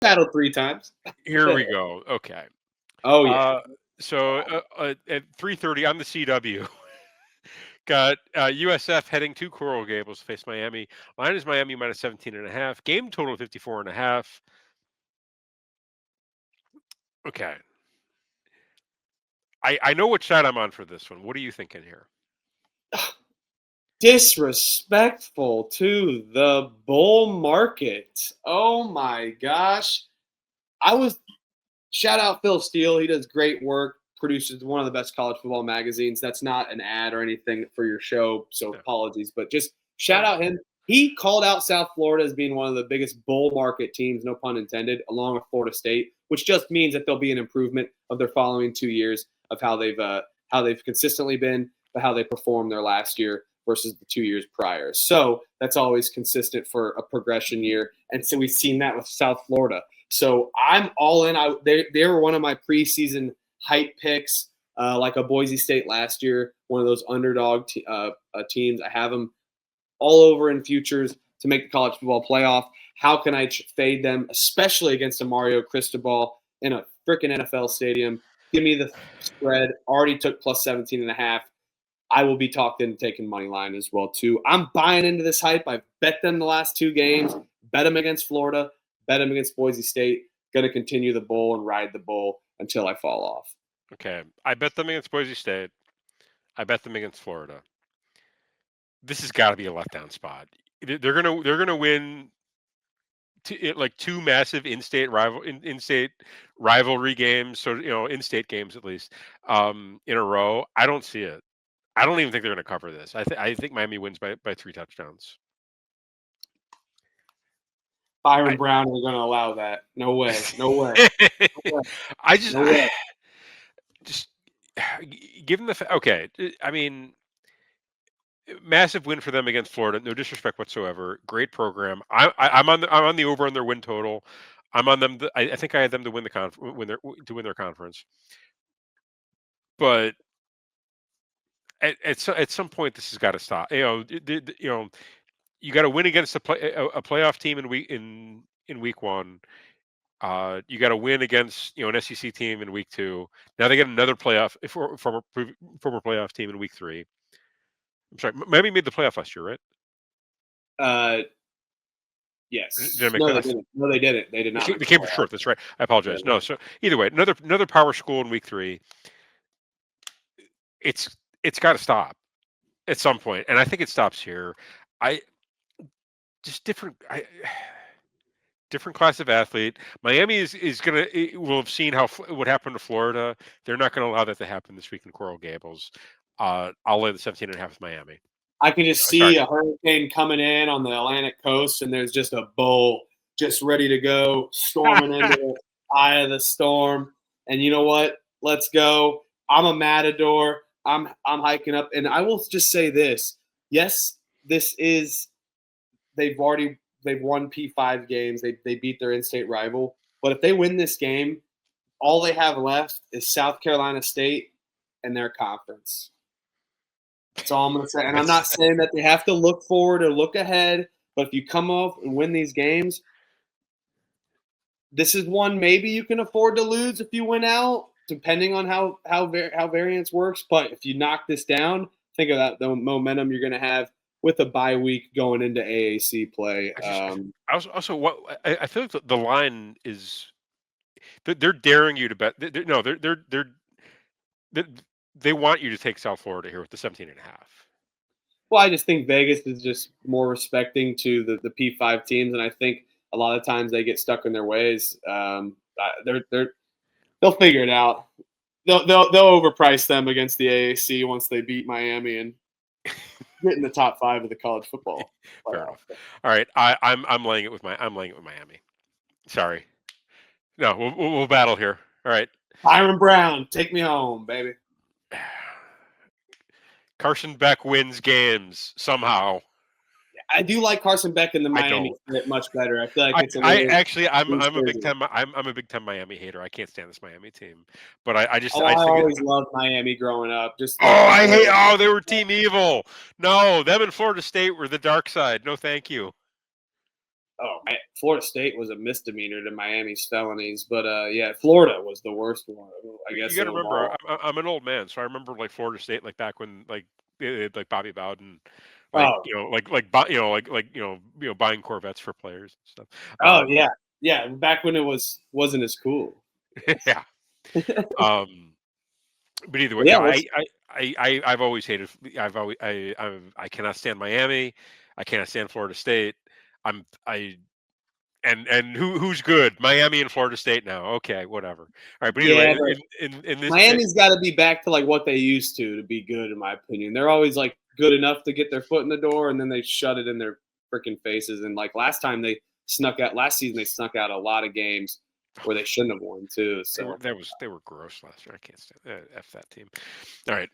battled 3 times. Here we go. Okay. Oh yeah. Uh, at 3:30 on the CW, got USF heading to Coral Gables to face Miami. Line is Miami minus 17.5. Game total 54.5. Okay. I know which side I'm on for this one. What are you thinking here? Disrespectful to the bull market. Oh my gosh. Shout out Phil Steele. He does great work, produces one of the best college football magazines. That's not an ad or anything for your show, so Yeah. apologies. But just shout out him. He called out South Florida as being one of the biggest bull market teams, no pun intended, along with Florida State, which just means that there'll be an improvement of their following 2 years of how they've consistently been, but how they performed their last year versus the 2 years prior. So that's always consistent for a progression year. And so we've seen that with South Florida. So I'm all in. They were one of my preseason hype picks, like a Boise State last year, one of those underdog teams. I have them all over in futures to make the college football playoff. How can I fade them, especially against a Mario Cristobal in a freaking NFL stadium? Give me the spread. Already took plus 17.5. I will be talked into taking money line as well too. I'm buying into this hype. I've bet them the last 2 games. Bet them against Florida. Bet them against Boise State. Going to continue the bull and ride the bull until I fall off. Okay. I bet them against Boise State. I bet them against Florida. This has got to be a letdown spot. They're gonna win like 2 massive in-state rivalry games, so in-state games at least, in a row. I don't see it. I don't even think they're going to cover this. I think Miami wins by 3 touchdowns. Byron Brown is going to allow that. No way. No way. No way. I just, No way. just given the okay. I mean, massive win for them against Florida. No disrespect whatsoever. Great program. I'm on the over on their win total. I'm on them. I think I had them to win their conference. But at some point, this has got to stop. You got to win against a playoff team in week 1. You got to win against an SEC team in week 2. Now they get another former playoff team in week 3. I'm sorry, Miami made the playoff last year, right? Yes. Did I make No, that? they didn't. No, they didn't. They did not. They came short. That's right. I apologize. No, so either way, another power school in week 3. It's got to stop at some point, and I think it stops here. Different class of athlete. Miami will have seen what happened to Florida. They're not going to allow that to happen this week in Coral Gables. I'll lay the 17.5 with Miami. I can just see a hurricane coming in on the Atlantic coast, and there's just a bull just ready to go, storming into the eye of the storm. And you know what? Let's go. I'm a matador. I'm hiking up, and I will just say this: yes, they've won P5 games. They beat their in-state rival, but if they win this game, all they have left is South Carolina State and their conference. That's all I'm going to say. And I'm not saying that they have to look forward or look ahead, but if you come up and win these games, this is one maybe you can afford to lose if you win out, depending on how variance works. But if you knock this down, think of that the momentum you're going to have with a bye week going into AAC play. I feel like the line is they're daring you to bet. They want you to take South Florida here with the 17.5. Well, I just think Vegas is just more respecting to the P5 teams, and I think a lot of times they get stuck in their ways. They'll figure it out. They'll overprice them against the AAC once they beat Miami and get in the top 5 of the college football. Fair enough. All right, I'm laying it with Miami. Sorry, no, we'll battle here. All right, Byron Brown, take me home, baby. Carson Beck wins games somehow. I do like Carson Beck in the Miami fit much better. I feel like it's I'm a Big Ten. I'm a Big Ten Miami hater. I can't stand this Miami team, but I always loved Miami growing up. They were team evil. No, them and Florida State were the dark side. No, thank you. Florida State was a misdemeanor to Miami's felonies, but yeah, Florida was the worst one, I You guess, got of to them remember, all. I'm an old man, so I remember like Florida State, like back when like Bobby Bowden, like Oh, buying Corvettes for players and stuff. oh yeah, yeah. Back when it wasn't as cool. Yeah. Um, but either way, But you yeah, know, let's. I've always hated. I cannot stand Miami. I cannot stand Florida State. I'm I and who's good? Miami and Florida State now. Okay, whatever. All right, but either Yeah, way, but in this, Miami's got to be back to like what they used to be good, in my opinion. They're always like good enough to get their foot in the door, and then they shut it in their freaking faces. And like last season they snuck out a lot of games where they shouldn't have won too. So they were gross last year. I can't stand f that team. All right.